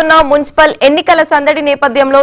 జరుగుతున్న మున్సిపల్ ఎన్నికల సందడి నేపథ్యంలో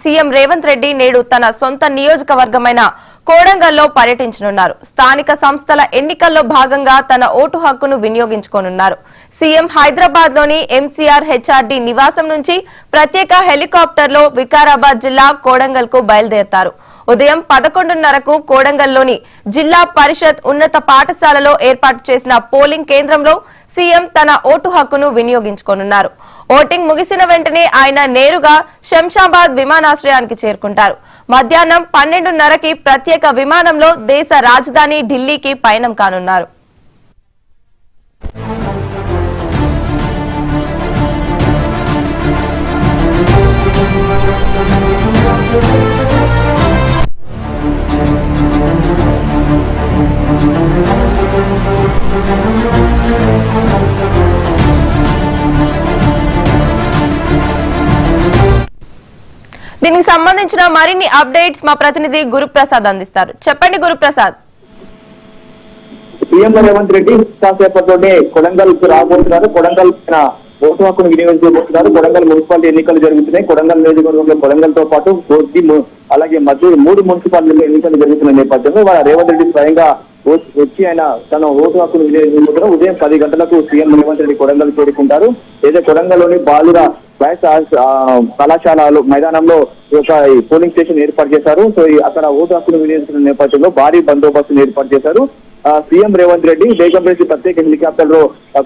సీఎం రేవంత్ రెడ్డి నేడు తన సొంత నియోజకవర్గమైన కోడంగల్లో పర్యటించనున్నారు. స్థానిక సంస్థల ఎన్నికల్లో భాగంగా తన ఓటు హక్కును వినియోగించుకోనున్నారు. సీఎం హైదరాబాద్ లోని ఎంసీఆర్ హెచ్ఆర్డీ నివాసం నుంచి ప్రత్యేక హెలికాప్టర్లో వికారాబాద్ జిల్లా కోడంగల్ కు బయలుదేరతారు. ఉదయం 11:30కు కోడంగల్లోని జిల్లా పరిషత్ ఉన్నత పాఠశాలలో ఏర్పాటు చేసిన పోలింగ్ కేంద్రంలో సీఎం తన ఓటు హక్కును వినియోగించుకోనున్నారు. ఓటింగ్ ముగిసిన వెంటనే ఆయన నేరుగా శంషాబాద్ విమానాశ్రయానికి చేరుకుంటారు. మధ్యాహ్నం 12:30కి ప్రత్యేక విమానంలో దేశ రాజధాని ఢిల్లీకి పయనం కానున్నారు. దీనికి సంబంధించిన మరిన్ని అప్డేట్స్ మా ప్రతినిధి గురుప్రసాద్ అందిస్తారు. చెప్పండి గురుప్రసాద్. సీఎం రేవంత్ రెడ్డి కాసేపట్లోనే కొడంగల్ రాబోతున్నారు. కొడంగల్ ఓటు హక్కును వినియోగించబోతున్నారు. కొడంగల్ మున్సిపాలిటీ ఎన్నికలు జరుగుతున్నాయి. కొడంగల్ నియోజకవర్గంలో కొడంగల్ తో పాటు అలాగే మధ్య 3 మున్సిపాలిటీ ఎన్నికలు జరుగుతున్న నేపథ్యంలో రేవంత్ రెడ్డి స్వయంగా వచ్చి ఆయన తన ఓటు హక్కును వినియోగించుకుంటారు. ఉదయం 10 గంటలకు సీఎం రేవంత్ రెడ్డి కొడంగల్ చేరుకుంటారు. ఏదైతే కొడంగల్లోని బాలుర కళాశాల మైదానంలో ఒక పోలింగ్ స్టేషన్ ఏర్పాటు చేశారు. సో అక్కడ ఓటు హక్కును వినియోగించిన నేపథ్యంలో భారీ బందోబస్తును ఏర్పాటు చేశారు. సీఎం రేవంత్ రెడ్డి బేగంపేట ప్రత్యేక హెలికాప్టర్ లో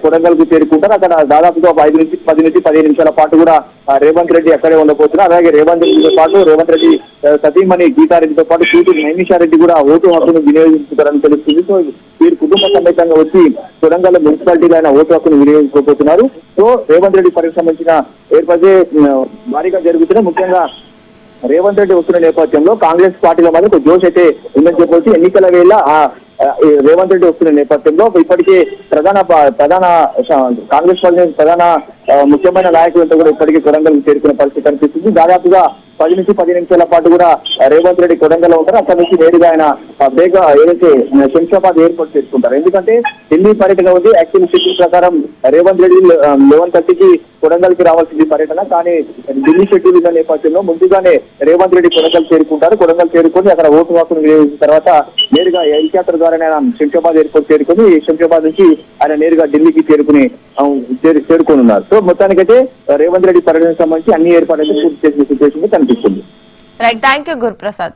కొడంగల్ కు చేరుకుంటారు. అక్కడ దాదాపుగా 5 నుంచి 10 నుంచి 15 నిమిషాల పాటు కూడా రేవంత్ రెడ్డి అక్కడే ఉండబోతున్నారు. అలాగే రేవంత్ రెడ్డితో పాటు రేవంత్ రెడ్డి సతీమణి గీతారెడ్డితో పాటు కూతురు నైమిషారెడ్డి కూడా ఓటు హక్కును వినియోగించుకుంటారని తెలుస్తుంది. సో వీరు కుటుంబ సమేతంగా వచ్చి కొడంగల్ మున్సిపాలిటీలో ఆయన ఓటు హక్కును వినియోగించుకోబోతున్నారు. సో రేవంత్ రెడ్డి పనికి సంబంధించిన ఏర్పాటే భారీగా జరుగుతున్నాయి. ముఖ్యంగా రేవంత్ రెడ్డి వస్తున్న నేపథ్యంలో కాంగ్రెస్ పార్టీలో మాత్రం ఒక జోష్ అయితే ఉందని చెప్పొచ్చు. ఎన్నికల వేళ రేవంత్ రెడ్డి వస్తున్న నేపథ్యంలో ఇప్పటికే ప్రధాన కాంగ్రెస్ పార్టీ ప్రధాన ముఖ్యమైన నాయకులంతా కూడా ఇప్పటికీ కొడంగల్ చేరుకునే పరిస్థితి కనిపిస్తుంది. దాదాపుగా 10 నుంచి 15 నిమిషాల పాటు కూడా రేవంత్ రెడ్డి కొడంగల్ ఉంటారు. అక్కడ నుంచి నేరుగా ఆయన ఏదైతే శంషాబాద్ ఎయిర్పోర్ట్ చేసుకుంటారు. ఎందుకంటే ఢిల్లీ పర్యటన ఉంది. యాక్చువల్ షెడ్యూల్ ప్రకారం రేవంత్ రెడ్డి 11:30కి కొడంగల్ కి రావాల్సింది పర్యటన. కానీ ఢిల్లీ షెడ్యూల్ ఉన్న నేపథ్యంలో ముందుగానే రేవంత్ రెడ్డి కొడంగల్ చేరుకుంటారు. కొడంగల్ చేరుకొని అక్కడ ఓటు హక్కును వినియోగించిన తర్వాత నేరుగా హెలికాప్టర్ ద్వారా ఆయన శంషాబాద్ ఎయిర్పోర్ట్ చేరుకుని శంషాబాద్ నుంచి ఆయన నేరుగా ఢిల్లీకి చేరుకోనున్నారు. సో మొత్తానికైతే రేవంత్ రెడ్డి పర్యటనకు సంబంధించి అన్ని ఏర్పాట్లు పూర్తి చేసిన సిచ్యువేషన్ కనిపిస్తుంది. Right, thank you Guruprasad.